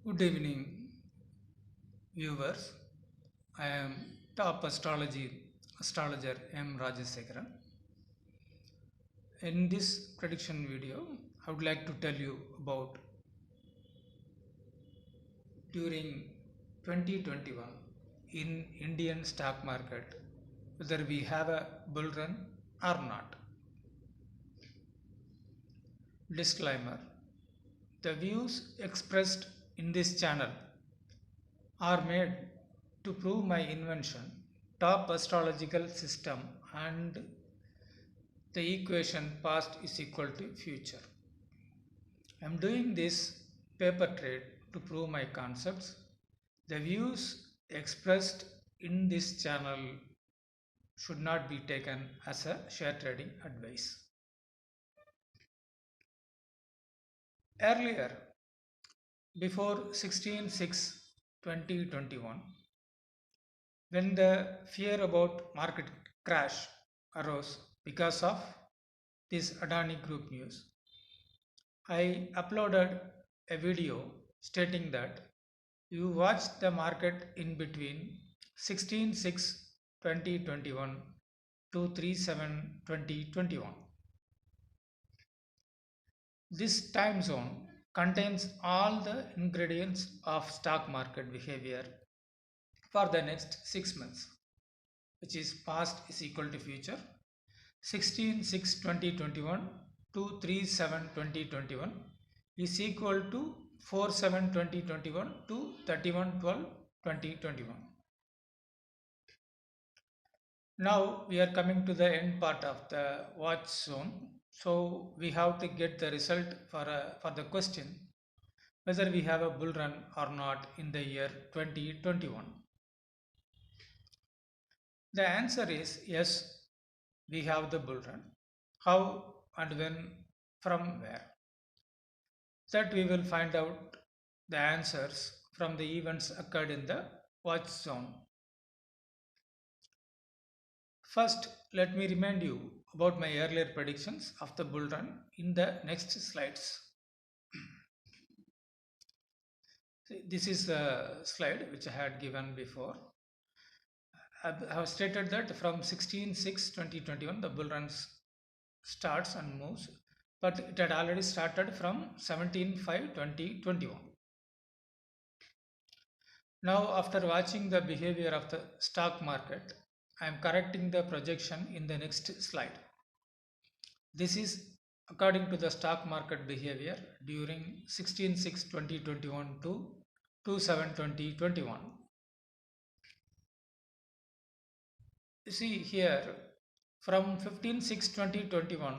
Good evening, viewers. I am top astrologer M. Rajasekaran. In this prediction video, I would like to tell you about during 2021 in Indian stock market whether we have a bull run or not. Disclaimer: the views expressed in this channel are made to prove my invention, top astrological system, and the equation past is equal to future. I am doing this paper trade to prove my concepts. The views expressed in this channel should not be taken as a share trading advice. Earlier, before 16/6/2021, when the fear about market crash arose because of this Adani Group news, I uploaded a video stating that you watch the market in between 16/6/2021 to 3/7/2021. This time zone contains all the ingredients of stock market behavior for the next 6 months, which is past is equal to future. 16/6/2021 to 3/7/2021 is equal to 4/7/2021 to 31/12/2021. Now we are coming to the end part of the watch zone. So we have to get the result for the question whether we have a bull run or not in the year 2021. The answer is yes, we have the bull run. How and when, from where? That we will find out the answers from the events occurred in the watch zone. First, let me remind you about my earlier predictions of the bull run in the next slides. This is a slide which I had given before. I have stated that from 16/6/2021 the bull run starts and moves, but it had already started from 17/5/2021. Now, after watching the behavior of the stock market, I am correcting the projection in the next slide. This is according to the stock market behavior during 16/6/2021 to 2/7/2021. You see here, from 15/6/2021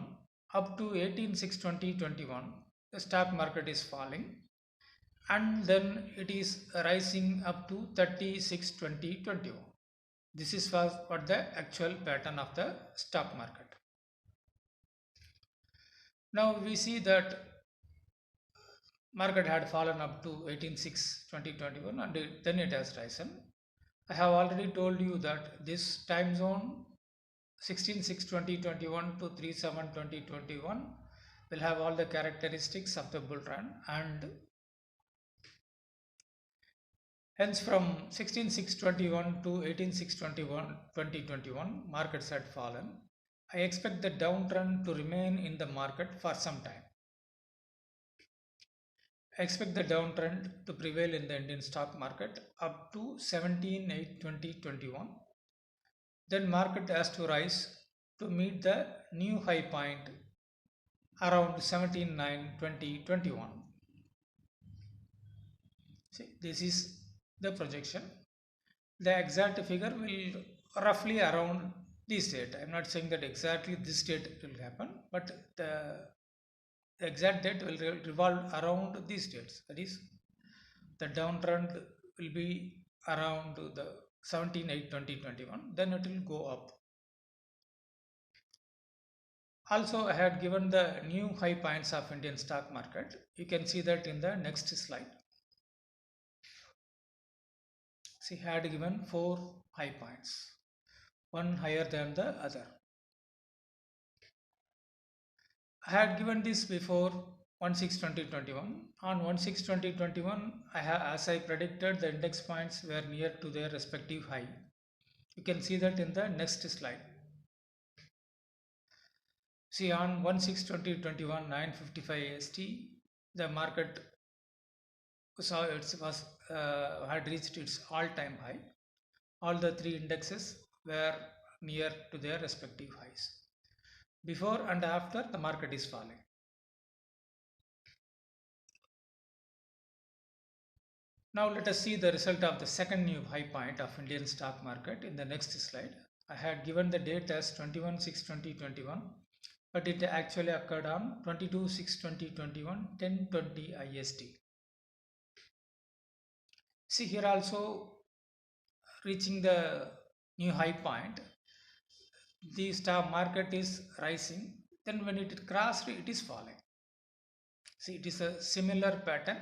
up to 18/6/2021, the stock market is falling, and then it is rising up to 30/6/2021. This is what the actual pattern of the stock market. Now we see that market had fallen up to 18/6/2021 and then it has risen. I have already told you that this time zone 16/6/2021 to 3/7/2021 will have all the characteristics of the bull run, and hence from 16/6/21 to 18/6/2021 markets had fallen. I expect the downtrend to remain in the market for some time. I expect the downtrend to prevail in the Indian stock market up to 17/8/2021. Then market has to rise to meet the new high point around 17/9/2021. See, this is the projection. The exact figure will roughly around this date. I'm not saying that exactly this date will happen, but the exact date will revolve around these dates. That is, the downtrend will be around the 17/8/2021. Then it will go up. Also, I had given the new high points of Indian stock market. You can see that in the next slide. See, I had given 4 high points, one higher than the other. I had given this before 1/6/2021. On 1/6/2021, as I predicted, the index points were near to their respective high. You can see that in the next slide. See, on 1/6/2021, 9:55 AST, the market saw it was had reached its all-time high. All the three indexes were near to their respective highs. Before and after, the market is falling. Now let us see the result of the second new high point of Indian stock market in the next slide. I had given the date as 21/6/2021, but it actually occurred on 22/6/2021, 10:20 IST. See here also, reaching the new high point, the stock market is rising, then when it crossed, it is falling. See, it is a similar pattern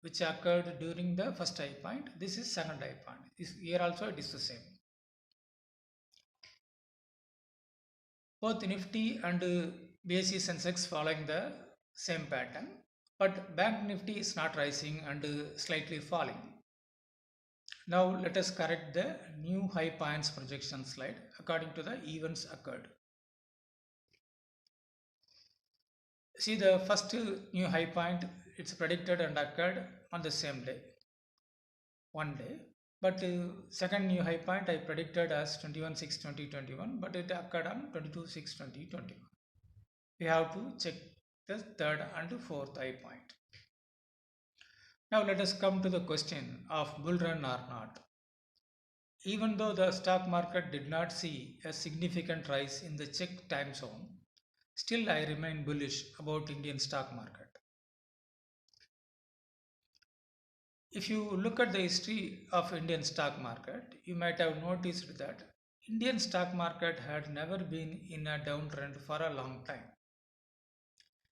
which occurred during the first high point. This is second high point. Here also it is the same. Both Nifty and BSE Sensex following the same pattern, but Bank Nifty is not rising and slightly falling. Now let us correct the new high points projection slide according to the events occurred. See, the first new high point, it's predicted and occurred on the same day, one day. But second new high point I predicted as 21/6/2021, but it occurred on 22/6/2021. We have to check the third and fourth high point. Now let us come to the question of bull run or not. Even though the stock market did not see a significant rise in the Czech time zone, still I remain bullish about Indian stock market. If you look at the history of Indian stock market, you might have noticed that Indian stock market had never been in a downtrend for a long time.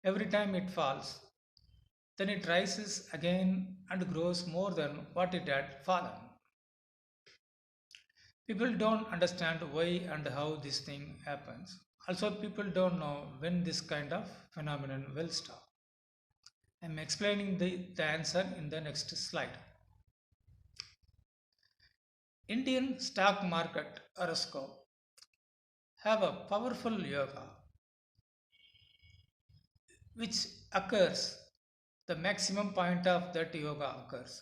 Every time it falls, then it rises again and grows more than what it had fallen. People don't understand why and how this thing happens. Also, people don't know when this kind of phenomenon will stop. I'm explaining the answer in the next slide. Indian stock market horoscope have a powerful yoga which occurs, the maximum point of that yoga occurs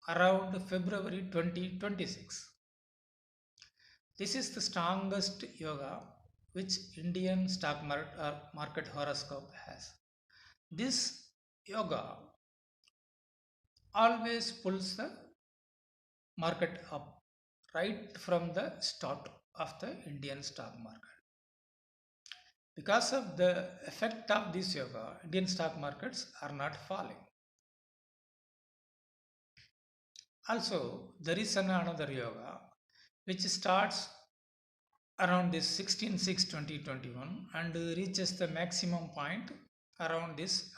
around February 2026. This is the strongest yoga which Indian stock market horoscope has. This yoga always pulls the market up right from the start of the Indian stock market. Because of the effect of this yoga, Indian stock markets are not falling. Also, there is another yoga which starts around this 16/6/2021 and reaches the maximum point around this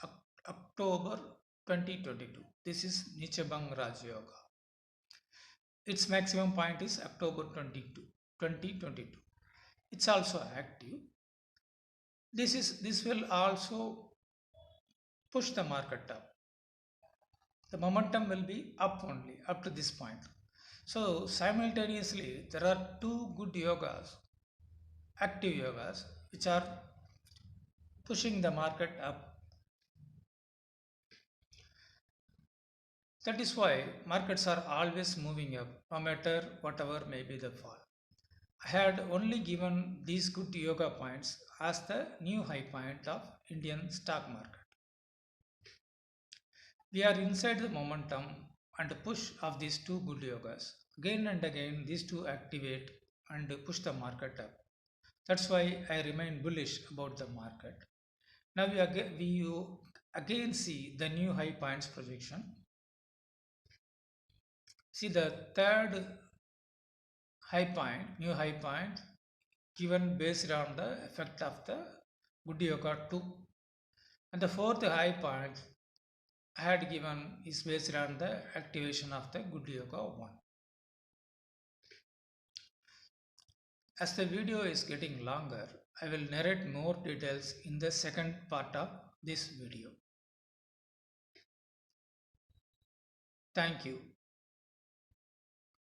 October 2022. This is Nichabang Raj Yoga. Its maximum point is October 2022. It's also active. This will also push the market up. The momentum will be up only up to this point. So simultaneously, there are two good yogas, active yogas, which are pushing the market up. That is why markets are always moving up, no matter whatever may be the fall. I had only given these good yoga points as the new high point of Indian stock market. We are inside the momentum and push of these two good yogas. Again and again, these two activate and push the market up. That's why I remain bullish about the market. Now we again see the new high points projection. See the third high point, new high point, given based on the effect of the good yoga 2. And the fourth high point I had given is based on the activation of the good yoga 1. As the video is getting longer, I will narrate more details in the second part of this video. Thank you.